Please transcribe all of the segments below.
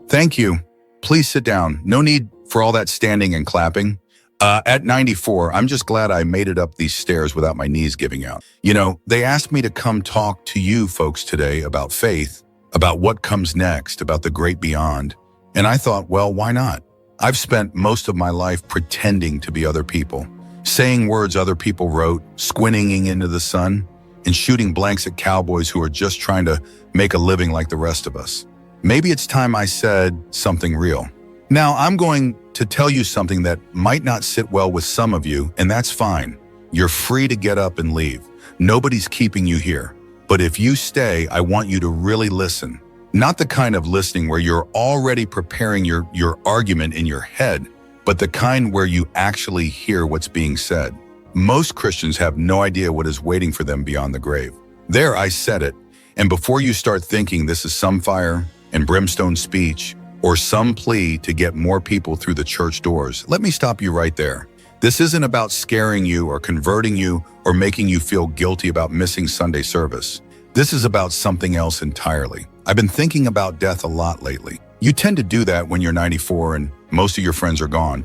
Thank you. Please sit down. No need for all that standing and clapping. At 94, I'm just glad I made it up these stairs without my knees giving out. You know, they asked me to come talk to you folks today about faith, about what comes next, about the great beyond. And I thought, well, why not? I've spent most of my life pretending to be other people, saying words other people wrote, squinting into the sun, and shooting blanks at cowboys who are just trying to make a living like the rest of us. Maybe it's time I said something real. Now, I'm going to tell you something that might not sit well with some of you, and that's fine. You're free to get up and leave. Nobody's keeping you here. But if you stay, I want you to really listen. Not the kind of listening where you're already preparing your argument in your head, but the kind where you actually hear what's being said. Most Christians have no idea what is waiting for them beyond the grave. There, I said it. And before you start thinking this is some fire and brimstone speech, or some plea to get more people through the church doors, let me stop you right there. This isn't about scaring you or converting you or making you feel guilty about missing Sunday service. This is about something else entirely. I've been thinking about death a lot lately. You tend to do that when you're 94 and most of your friends are gone.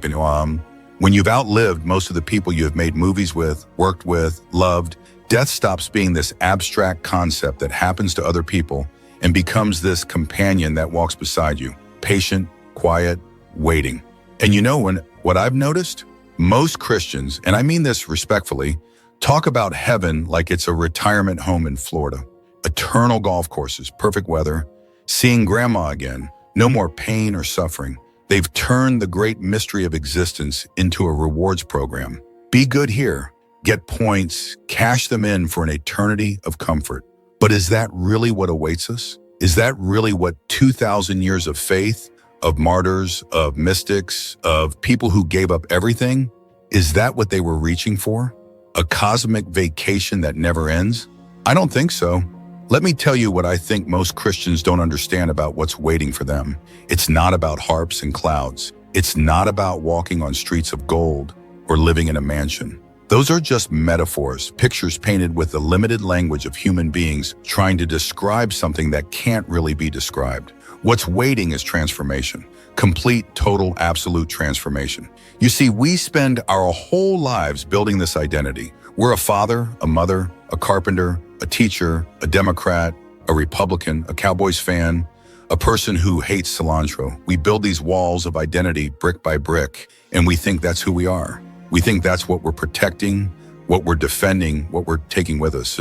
When you've outlived most of the people you have made movies with, worked with, loved, death stops being this abstract concept that happens to other people and becomes this companion that walks beside you. Patient, quiet, waiting. And you know what I've noticed? Most Christians, and I mean this respectfully, talk about heaven like it's a retirement home in Florida. Eternal golf courses, perfect weather, seeing grandma again, no more pain or suffering. They've turned the great mystery of existence into a rewards program. Be good here, get points, cash them in for an eternity of comfort. But is that really what awaits us? Is that really what 2,000 years of faith, of martyrs, of mystics, of people who gave up everything, is that what they were reaching for? A cosmic vacation that never ends? I don't think so. Let me tell you what I think most Christians don't understand about what's waiting for them. It's not about harps and clouds. It's not about walking on streets of gold or living in a mansion. Those are just metaphors, pictures painted with the limited language of human beings trying to describe something that can't really be described. What's waiting is transformation. Complete, total, absolute transformation. You see, we spend our whole lives building this identity. We're a father, a mother, a carpenter, a teacher, a Democrat, a Republican, a Cowboys fan, a person who hates cilantro. We build these walls of identity brick by brick, and we think that's who we are. We think that's what we're protecting, what we're defending, what we're taking with us.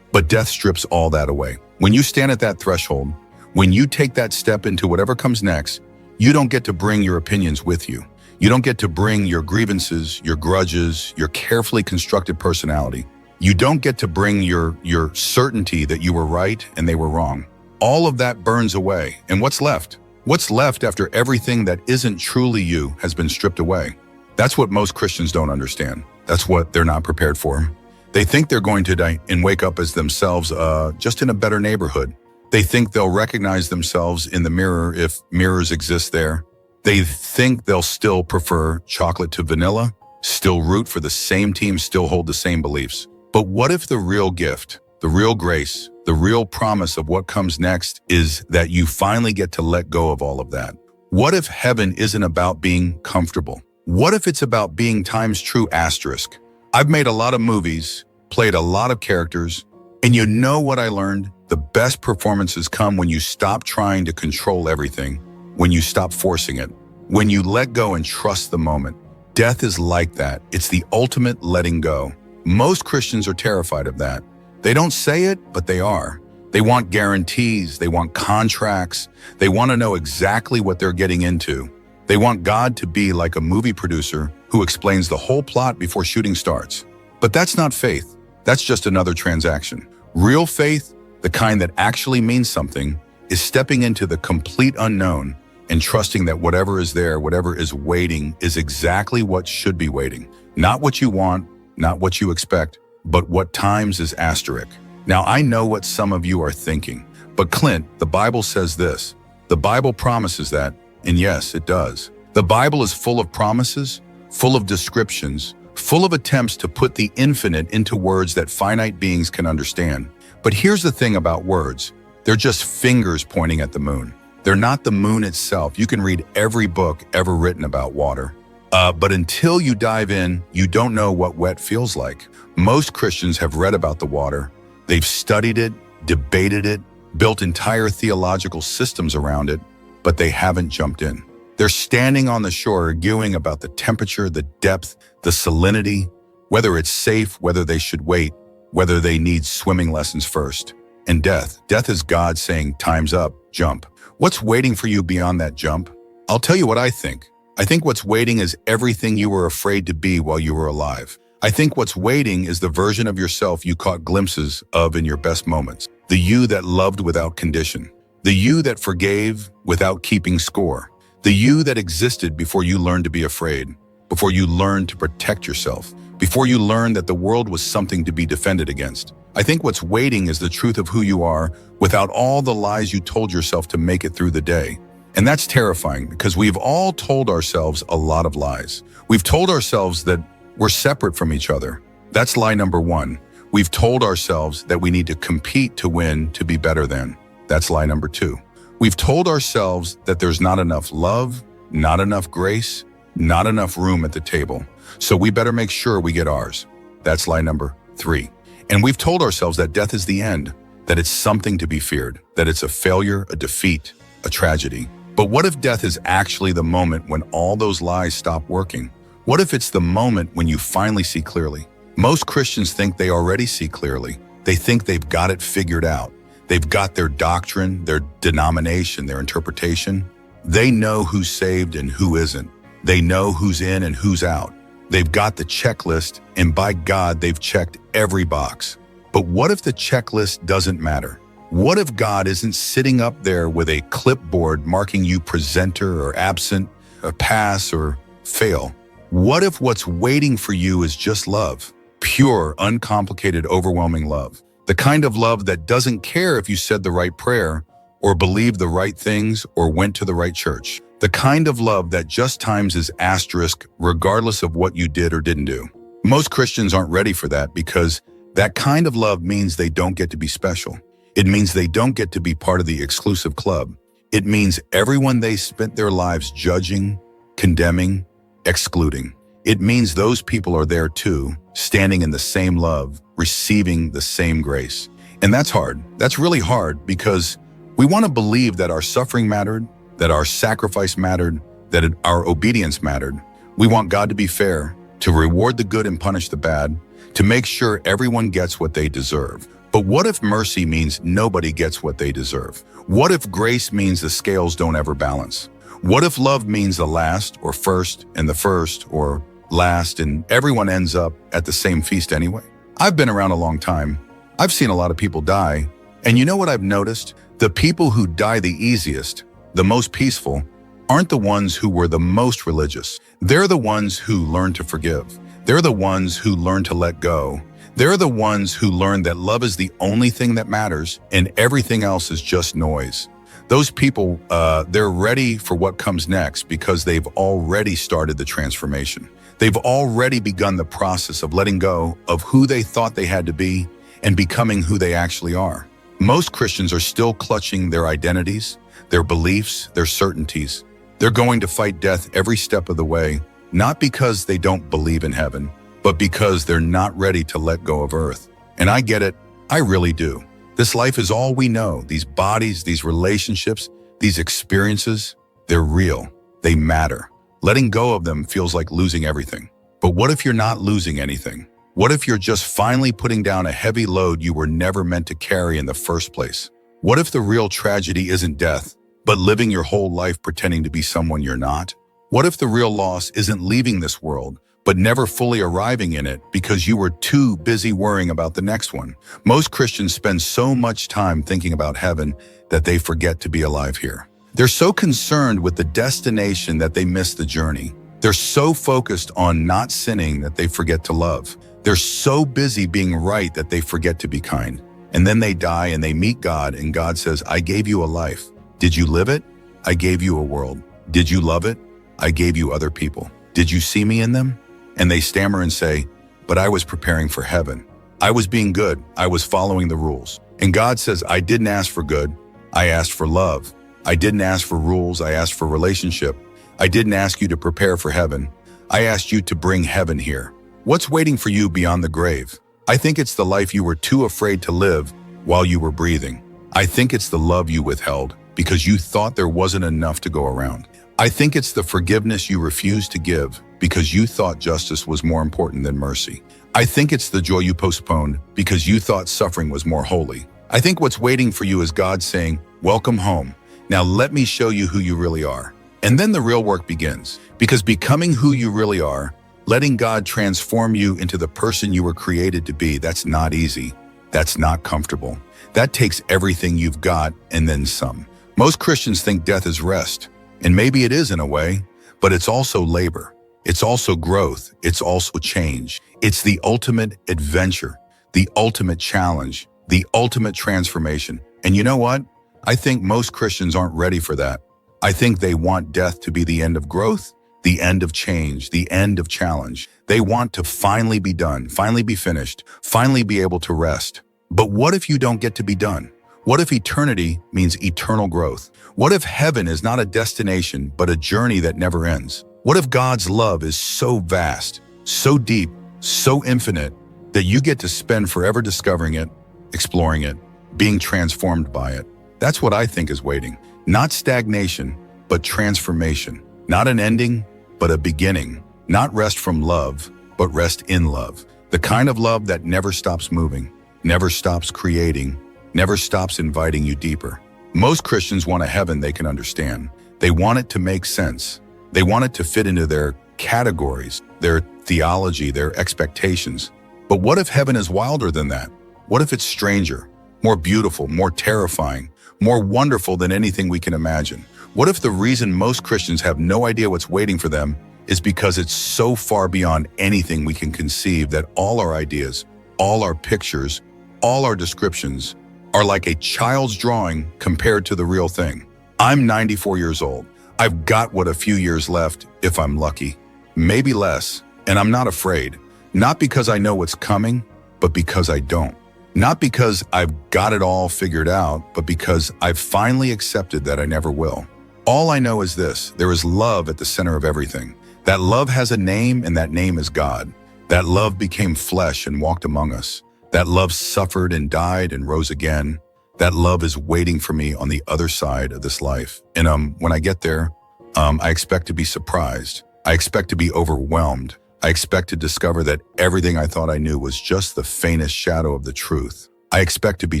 But death strips all that away. When you stand at that threshold, when you take that step into whatever comes next, you don't get to bring your opinions with you. You don't get to bring your grievances, your grudges, your carefully constructed personality. You don't get to bring your certainty that you were right and they were wrong. All of that burns away. And what's left? What's left after everything that isn't truly you has been stripped away? That's what most Christians don't understand. That's what they're not prepared for. They think they're going to die and wake up as themselves, just in a better neighborhood. They think they'll recognize themselves in the mirror if mirrors exist there. They think they'll still prefer chocolate to vanilla, still root for the same team, still hold the same beliefs. But what if the real gift, the real grace, the real promise of what comes next is that you finally get to let go of all of that? What if heaven isn't about being comfortable? What if it's about being times true asterisk? I've made a lot of movies, played a lot of characters, and you know what I learned? The best performances come when you stop trying to control everything, when you stop forcing it, when you let go and trust the moment. Death is like that. It's the ultimate letting go. Most Christians are terrified of that. They don't say it, but they are. They want guarantees. They want contracts. They want to know exactly what they're getting into. They want God to be like a movie producer who explains the whole plot before shooting starts. But that's not faith. That's just another transaction. Real faith, the kind that actually means something, is stepping into the complete unknown and trusting that whatever is there, whatever is waiting, is exactly what should be waiting. Not what you want, not what you expect, but what times is asterisk. Now, I know what some of you are thinking, but Clint, the Bible says this. The Bible promises that, and yes, it does. The Bible is full of promises, full of descriptions, full of attempts to put the infinite into words that finite beings can understand. But here's the thing about words. They're just fingers pointing at the moon. They're not the moon itself. You can read every book ever written about water. But until you dive in, you don't know what wet feels like. Most Christians have read about the water. They've studied it, debated it, built entire theological systems around it, but they haven't jumped in. They're standing on the shore arguing about the temperature, the depth, the salinity, whether it's safe, whether they should wait, whether they need swimming lessons first. And death is God saying, time's up, jump. What's waiting for you beyond that jump? I'll tell you what I think. I think what's waiting is everything you were afraid to be while you were alive. I think what's waiting is the version of yourself you caught glimpses of in your best moments. The you that loved without condition. The you that forgave without keeping score. The you that existed before you learned to be afraid, before you learned to protect yourself, before you learned that the world was something to be defended against. I think what's waiting is the truth of who you are without all the lies you told yourself to make it through the day. And that's terrifying because we've all told ourselves a lot of lies. We've told ourselves that we're separate from each other. That's lie number one. We've told ourselves that we need to compete to win, to be better than. That's lie number two. We've told ourselves that there's not enough love, not enough grace, not enough room at the table. So we better make sure we get ours. That's lie number three. And we've told ourselves that death is the end, that it's something to be feared, that it's a failure, a defeat, a tragedy. But what if death is actually the moment when all those lies stop working? What if it's the moment when you finally see clearly? Most Christians think they already see clearly. They think they've got it figured out. They've got their doctrine, their denomination, their interpretation. They know who's saved and who isn't. They know who's in and who's out. They've got the checklist, and by God, they've checked every box. But what if the checklist doesn't matter? What if God isn't sitting up there with a clipboard marking you presenter or absent, a pass or fail? What if what's waiting for you is just love? Pure, uncomplicated, overwhelming love. The kind of love that doesn't care if you said the right prayer or believed the right things or went to the right church. The kind of love that just times is asterisk regardless of what you did or didn't do. Most Christians aren't ready for that because that kind of love means they don't get to be special. It means they don't get to be part of the exclusive club. It means everyone they spent their lives judging, condemning, excluding. It means those people are there too, standing in the same love, receiving the same grace. And that's hard. That's really hard because we want to believe that our suffering mattered, that our sacrifice mattered, that our obedience mattered. We want God to be fair, to reward the good and punish the bad, to make sure everyone gets what they deserve. But what if mercy means nobody gets what they deserve? What if grace means the scales don't ever balance? What if love means the last or first and the first or last and everyone ends up at the same feast anyway? I've been around a long time. I've seen a lot of people die. And you know what I've noticed? The people who die the easiest, the most peaceful, aren't the ones who were the most religious. They're the ones who learn to forgive. They're the ones who learn to let go. They're the ones who learn that love is the only thing that matters and everything else is just noise. Those people, they're ready for what comes next because they've already started the transformation. They've already begun the process of letting go of who they thought they had to be and becoming who they actually are. Most Christians are still clutching their identities, their beliefs, their certainties. They're going to fight death every step of the way, not because they don't believe in heaven, but because they're not ready to let go of earth. And I get it, I really do. This life is all we know. These bodies, these relationships, these experiences, they're real. They matter. Letting go of them feels like losing everything. But what if you're not losing anything? What if you're just finally putting down a heavy load you were never meant to carry in the first place? What if the real tragedy isn't death, but living your whole life pretending to be someone you're not? What if the real loss isn't leaving this world, but never fully arriving in it because you were too busy worrying about the next one? Most Christians spend so much time thinking about heaven that they forget to be alive here. They're so concerned with the destination that they miss the journey. They're so focused on not sinning that they forget to love. They're so busy being right that they forget to be kind. And then they die and they meet God and God says, I gave you a life. Did you live it? I gave you a world. Did you love it? I gave you other people. Did you see me in them? And they stammer and say, but I was preparing for heaven. I was being good. I was following the rules. And God says, I didn't ask for good. I asked for love. I didn't ask for rules, I asked for relationship. I didn't ask you to prepare for heaven. I asked you to bring heaven here. What's waiting for you beyond the grave? I think it's the life you were too afraid to live while you were breathing. I think it's the love you withheld because you thought there wasn't enough to go around. I think it's the forgiveness you refused to give because you thought justice was more important than mercy. I think it's the joy you postponed because you thought suffering was more holy. I think what's waiting for you is God saying, "Welcome home. Now let me show you who you really are." And then the real work begins, because becoming who you really are, letting God transform you into the person you were created to be, that's not easy. That's not comfortable. That takes everything you've got and then some. Most Christians think death is rest, and maybe it is in a way, but it's also labor. It's also growth. It's also change. It's the ultimate adventure, the ultimate challenge, the ultimate transformation. And you know what? I think most Christians aren't ready for that. I think they want death to be the end of growth, the end of change, the end of challenge. They want to finally be done, finally be finished, finally be able to rest. But what if you don't get to be done? What if eternity means eternal growth? What if heaven is not a destination, but a journey that never ends? What if God's love is so vast, so deep, so infinite, that you get to spend forever discovering it, exploring it, being transformed by it? That's what I think is waiting. Not stagnation, but transformation. Not an ending, but a beginning. Not rest from love, but rest in love. The kind of love that never stops moving, never stops creating, never stops inviting you deeper. Most Christians want a heaven they can understand. They want it to make sense. They want it to fit into their categories, their theology, their expectations. But what if heaven is wilder than that? What if it's stranger, more beautiful, more terrifying, more wonderful than anything we can imagine? What if the reason most Christians have no idea what's waiting for them is because it's so far beyond anything we can conceive that all our ideas, all our pictures, all our descriptions are like a child's drawing compared to the real thing? I'm 94 years old. I've got what a few years left if I'm lucky, maybe less, and I'm not afraid. Not because I know what's coming, but because I don't. Not because I've got it all figured out, but because I've finally accepted that I never will. All I know is this: there is love at the center of everything. That love has a name, and that name is God. That love became flesh and walked among us. That love suffered and died and rose again. That love is waiting for me on the other side of this life. And when I get there, I expect to be surprised. I expect to be overwhelmed. I expect to discover that everything I thought I knew was just the faintest shadow of the truth. I expect to be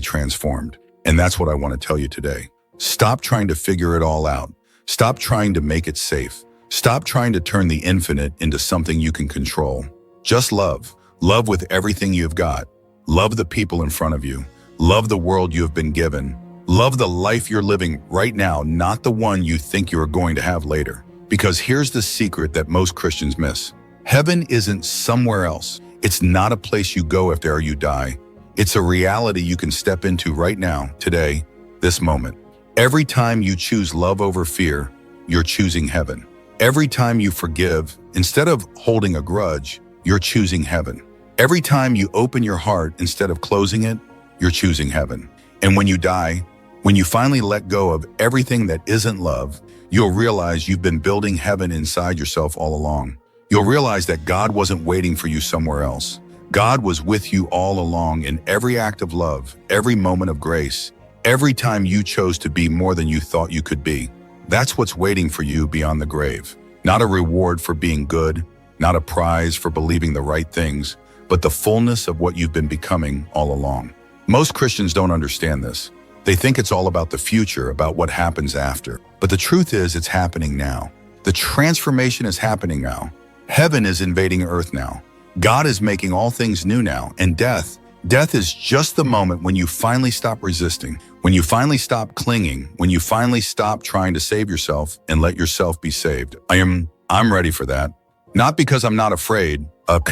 transformed. And that's what I want to tell you today. Stop trying to figure it all out. Stop trying to make it safe. Stop trying to turn the infinite into something you can control. Just love. Love with everything you've got. Love the people in front of you. Love the world you have been given. Love the life you're living right now, not the one you think you are going to have later. Because here's the secret that most Christians miss. Heaven isn't somewhere else. It's not a place you go after you die. It's a reality you can step into right now, today, this moment. Every time you choose love over fear, you're choosing heaven. Every time you forgive, instead of holding a grudge, you're choosing heaven. Every time you open your heart instead of closing it, you're choosing heaven. And when you die, when you finally let go of everything that isn't love, you'll realize you've been building heaven inside yourself all along. You'll realize that God wasn't waiting for you somewhere else. God was with you all along in every act of love, every moment of grace, every time you chose to be more than you thought you could be. That's what's waiting for you beyond the grave. Not a reward for being good, not a prize for believing the right things, but the fullness of what you've been becoming all along. Most Christians don't understand this. They think it's all about the future, about what happens after. But the truth is, it's happening now. The transformation is happening now. Heaven is invading earth now. God is making all things new now. And death is just the moment when you finally stop resisting, when you finally stop clinging, when you finally stop trying to save yourself and let yourself be saved. I'm ready for that. Not because I'm not afraid, but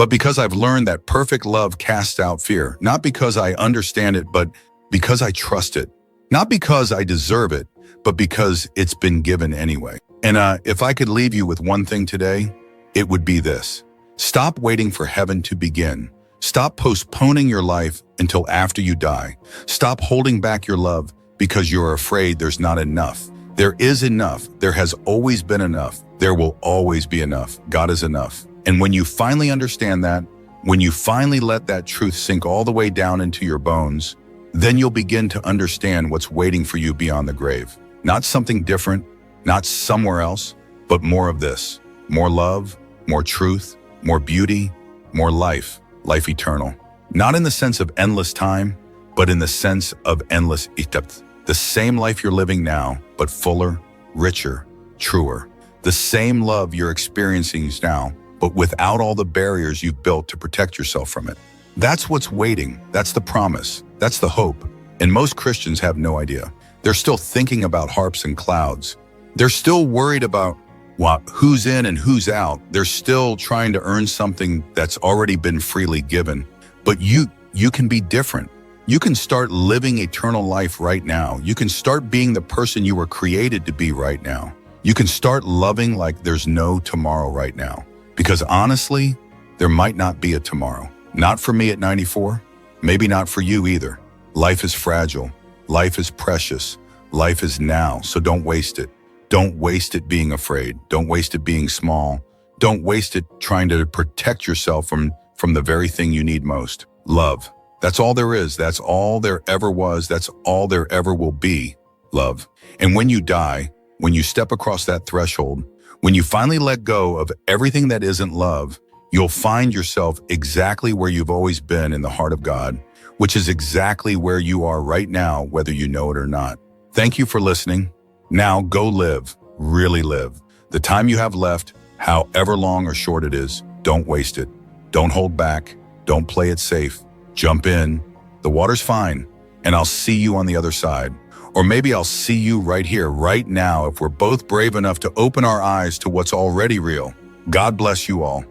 because I've learned that perfect love casts out fear. Not because I understand it, but because I trust it. Not because I deserve it, but because it's been given anyway. And if I could leave you with one thing today, it would be this. Stop waiting for heaven to begin. Stop postponing your life until after you die. Stop holding back your love because you're afraid there's not enough. There is enough. There has always been enough. There will always be enough. God is enough. And when you finally understand that, when you finally let that truth sink all the way down into your bones, then you'll begin to understand what's waiting for you beyond the grave. Not something different, not somewhere else, but more of this. More love, more truth, more beauty, more life, life eternal. Not in the sense of endless time, but in the sense of endless depth. The same life you're living now, but fuller, richer, truer. The same love you're experiencing now, but without all the barriers you've built to protect yourself from it. That's what's waiting. That's the promise. That's the hope. And most Christians have no idea. They're still thinking about harps and clouds. They're still worried about who's in and who's out. They're still trying to earn something that's already been freely given. But you can be different. You can start living eternal life right now. You can start being the person you were created to be right now. You can start loving like there's no tomorrow right now. Because honestly, there might not be a tomorrow. Not for me at 94, maybe not for you either. Life is fragile. Life is precious. Life is now, so don't waste it. Don't waste it being afraid. Don't waste it being small. Don't waste it trying to protect yourself from the very thing you need most. Love. That's all there is. That's all there ever was. That's all there ever will be. Love. And when you die, when you step across that threshold, when you finally let go of everything that isn't love, you'll find yourself exactly where you've always been in the heart of God, which is exactly where you are right now, whether you know it or not. Thank you for listening. Now go live, really live. The time you have left, however long or short it is, don't waste it. Don't hold back. Don't play it safe. Jump in. The water's fine, and I'll see you on the other side. Or maybe I'll see you right here, right now, if we're both brave enough to open our eyes to what's already real. God bless you all.